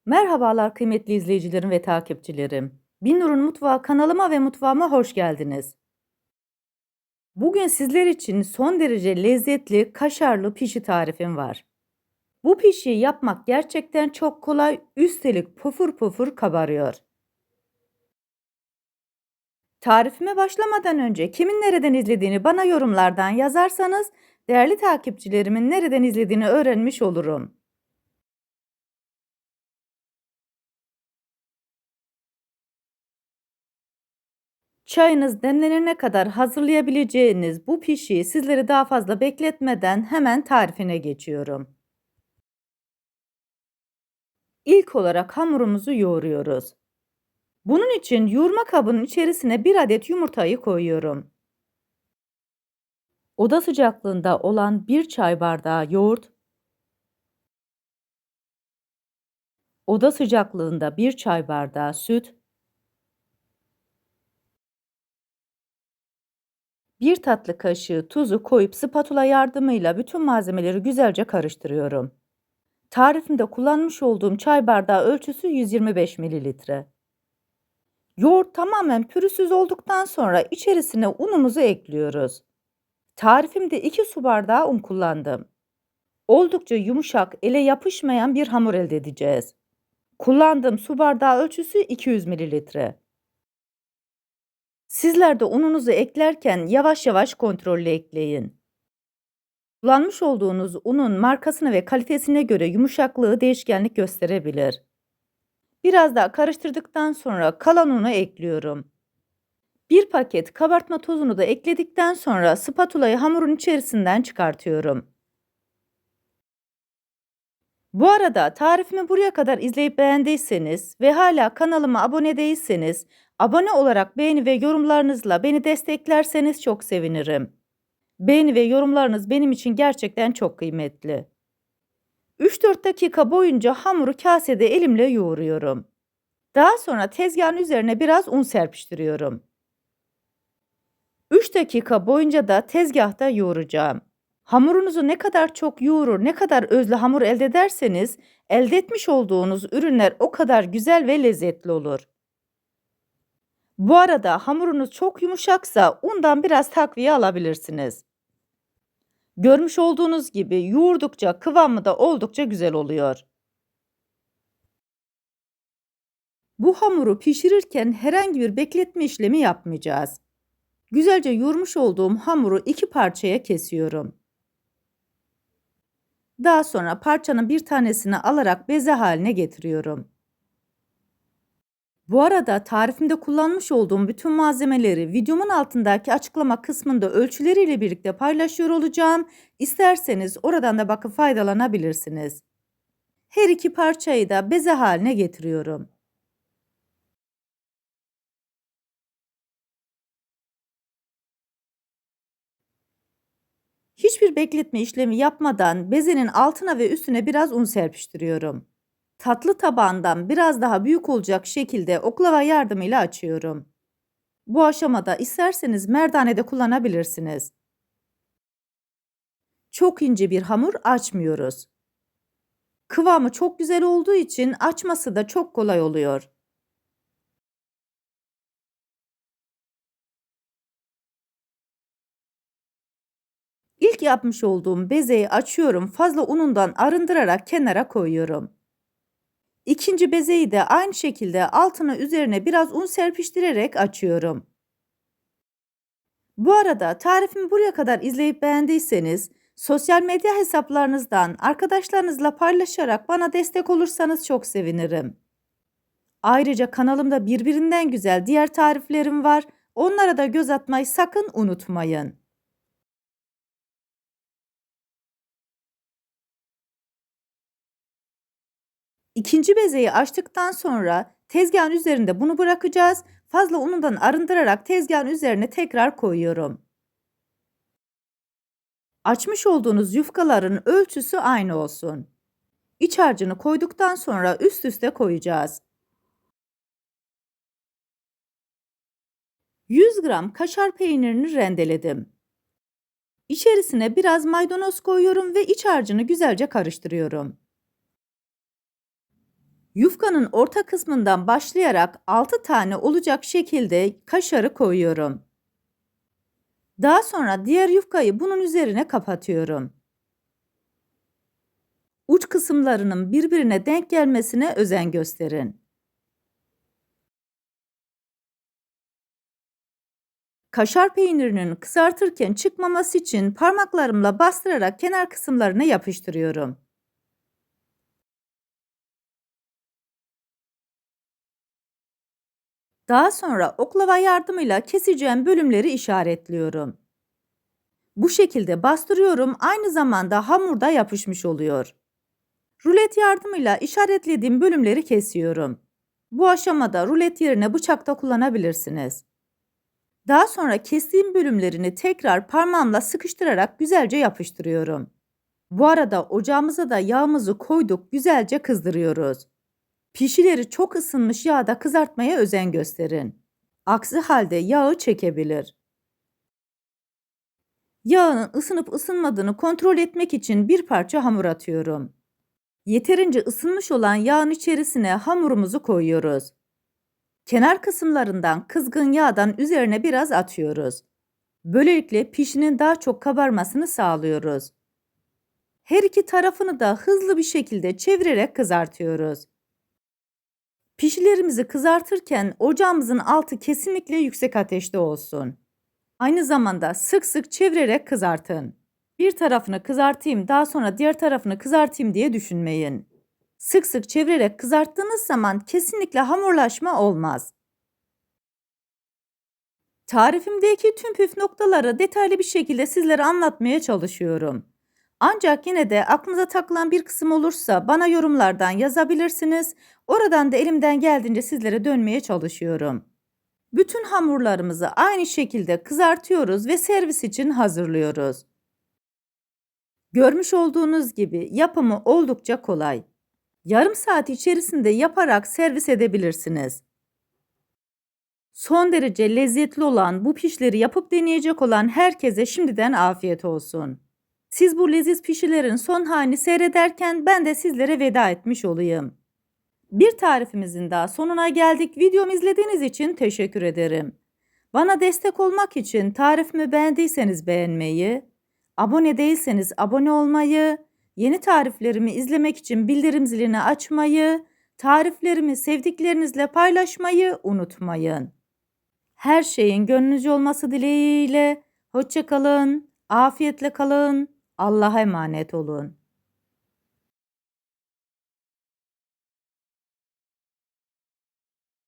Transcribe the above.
Merhabalar kıymetli izleyicilerim ve takipçilerim. Binur'un Mutfağı kanalıma ve mutfağıma hoş geldiniz. Bugün sizler için son derece lezzetli kaşarlı pişi tarifim var. Bu pişiyi yapmak gerçekten çok kolay, üstelik pufur pufur kabarıyor. Tarifime başlamadan önce kimin nereden izlediğini bana yorumlardan yazarsanız değerli takipçilerimin nereden izlediğini öğrenmiş olurum. Çayınız demlenene kadar hazırlayabileceğiniz bu pişiyi sizleri daha fazla bekletmeden hemen tarifine geçiyorum. İlk olarak hamurumuzu yoğuruyoruz. Bunun için yoğurma kabının içerisine 1 adet yumurtayı koyuyorum. Oda sıcaklığında olan 1 çay bardağı yoğurt, oda sıcaklığında 1 çay bardağı süt, 1 tatlı kaşığı tuzu koyup spatula yardımıyla bütün malzemeleri güzelce karıştırıyorum. Tarifimde kullanmış olduğum çay bardağı ölçüsü 125 mililitre. Yoğurt tamamen pürüzsüz olduktan sonra içerisine unumuzu ekliyoruz. Tarifimde 2 su bardağı un kullandım. Oldukça yumuşak, ele yapışmayan bir hamur elde edeceğiz. Kullandığım su bardağı ölçüsü 200 mililitre. Sizler de ununuzu eklerken yavaş yavaş kontrollü ekleyin. Kullanmış olduğunuz unun markasına ve kalitesine göre yumuşaklığı değişkenlik gösterebilir. Biraz daha karıştırdıktan sonra kalan unu ekliyorum. 1 paket kabartma tozunu da ekledikten sonra spatulayı hamurun içerisinden çıkartıyorum. Bu arada tarifimi buraya kadar izleyip beğendiyseniz ve hala kanalıma abone değilseniz, abone olarak beğeni ve yorumlarınızla beni desteklerseniz çok sevinirim. Beğeni ve yorumlarınız benim için gerçekten çok kıymetli. 3-4 dakika boyunca hamuru kasede elimle yoğuruyorum. Daha sonra tezgahın üzerine biraz un serpiştiriyorum. 3 dakika boyunca da tezgahta yoğuracağım. Hamurunuzu ne kadar çok yoğurur, ne kadar özlü hamur elde ederseniz, elde etmiş olduğunuz ürünler o kadar güzel ve lezzetli olur. Bu arada hamurunuz çok yumuşaksa undan biraz takviye alabilirsiniz. Görmüş olduğunuz gibi yoğurdukça kıvamı da oldukça güzel oluyor. Bu hamuru pişirirken herhangi bir bekletme işlemi yapmayacağız. Güzelce yoğurmuş olduğum hamuru 2 parçaya kesiyorum. Daha sonra parçanın bir tanesini alarak beze haline getiriyorum. Bu arada tarifimde kullanmış olduğum bütün malzemeleri videomun altındaki açıklama kısmında ölçüleriyle birlikte paylaşıyor olacağım. İsterseniz oradan da bakıp faydalanabilirsiniz. Her iki parçayı da beze haline getiriyorum. Hiçbir bekletme işlemi yapmadan bezenin altına ve üstüne biraz un serpiştiriyorum. Tatlı tabağından biraz daha büyük olacak şekilde oklava yardımıyla açıyorum. Bu aşamada isterseniz merdane de kullanabilirsiniz. Çok ince bir hamur açmıyoruz. Kıvamı çok güzel olduğu için açması da çok kolay oluyor. İlk yapmış olduğum bezeyi açıyorum, fazla unundan arındırarak kenara koyuyorum. İkinci bezeyi de aynı şekilde altına üzerine biraz un serpiştirerek açıyorum. Bu arada tarifimi buraya kadar izleyip beğendiyseniz, sosyal medya hesaplarınızdan arkadaşlarınızla paylaşarak bana destek olursanız çok sevinirim. Ayrıca kanalımda birbirinden güzel diğer tariflerim var. Onlara da göz atmayı sakın unutmayın. İkinci bezeyi açtıktan sonra tezgahın üzerinde bunu bırakacağız. Fazla unundan arındırarak tezgahın üzerine tekrar koyuyorum. Açmış olduğunuz yufkaların ölçüsü aynı olsun. İç harcını koyduktan sonra üst üste koyacağız. 100 gram kaşar peynirini rendeledim. İçerisine biraz maydanoz koyuyorum ve iç harcını güzelce karıştırıyorum. Yufkanın orta kısmından başlayarak 6 tane olacak şekilde kaşarı koyuyorum. Daha sonra diğer yufkayı bunun üzerine kapatıyorum. Uç kısımlarının birbirine denk gelmesine özen gösterin. Kaşar peynirinin kızartırken çıkmaması için parmaklarımla bastırarak kenar kısımlarına yapıştırıyorum. Daha sonra oklava yardımıyla keseceğim bölümleri işaretliyorum. Bu şekilde bastırıyorum, aynı zamanda hamurda yapışmış oluyor. Rulet yardımıyla işaretlediğim bölümleri kesiyorum. Bu aşamada rulet yerine bıçak da kullanabilirsiniz. Daha sonra kestiğim bölümlerini tekrar parmağımla sıkıştırarak güzelce yapıştırıyorum. Bu arada ocağımıza da yağımızı koyduk, güzelce kızdırıyoruz. Pişileri çok ısınmış yağda kızartmaya özen gösterin. Aksi halde yağı çekebilir. Yağın ısınıp ısınmadığını kontrol etmek için bir parça hamur atıyorum. Yeterince ısınmış olan yağın içerisine hamurumuzu koyuyoruz. Kenar kısımlarından kızgın yağdan üzerine biraz atıyoruz. Böylelikle pişinin daha çok kabarmasını sağlıyoruz. Her iki tarafını da hızlı bir şekilde çevirerek kızartıyoruz. Pişilerimizi kızartırken ocağımızın altı kesinlikle yüksek ateşte olsun. Aynı zamanda sık sık çevirerek kızartın. Bir tarafını kızartayım, daha sonra diğer tarafını kızartayım diye düşünmeyin. Sık sık çevirerek kızarttığınız zaman kesinlikle hamurlaşma olmaz. Tarifimdeki tüm püf noktaları detaylı bir şekilde sizlere anlatmaya çalışıyorum. Ancak yine de aklınıza takılan bir kısım olursa bana yorumlardan yazabilirsiniz. Oradan da elimden geldiğince sizlere dönmeye çalışıyorum. Bütün hamurlarımızı aynı şekilde kızartıyoruz ve servis için hazırlıyoruz. Görmüş olduğunuz gibi yapımı oldukça kolay. Yarım saat içerisinde yaparak servis edebilirsiniz. Son derece lezzetli olan bu pişleri yapıp deneyecek olan herkese şimdiden afiyet olsun. Siz bu leziz pişilerin son halini seyrederken ben de sizlere veda etmiş olayım. Bir tarifimizin daha sonuna geldik. Videomu izlediğiniz için teşekkür ederim. Bana destek olmak için tarifimi beğendiyseniz beğenmeyi, abone değilseniz abone olmayı, yeni tariflerimi izlemek için bildirim zilini açmayı, tariflerimi sevdiklerinizle paylaşmayı unutmayın. Her şeyin gönlünüzce olması dileğiyle hoşça kalın, afiyetle kalın, Allah'a emanet olun.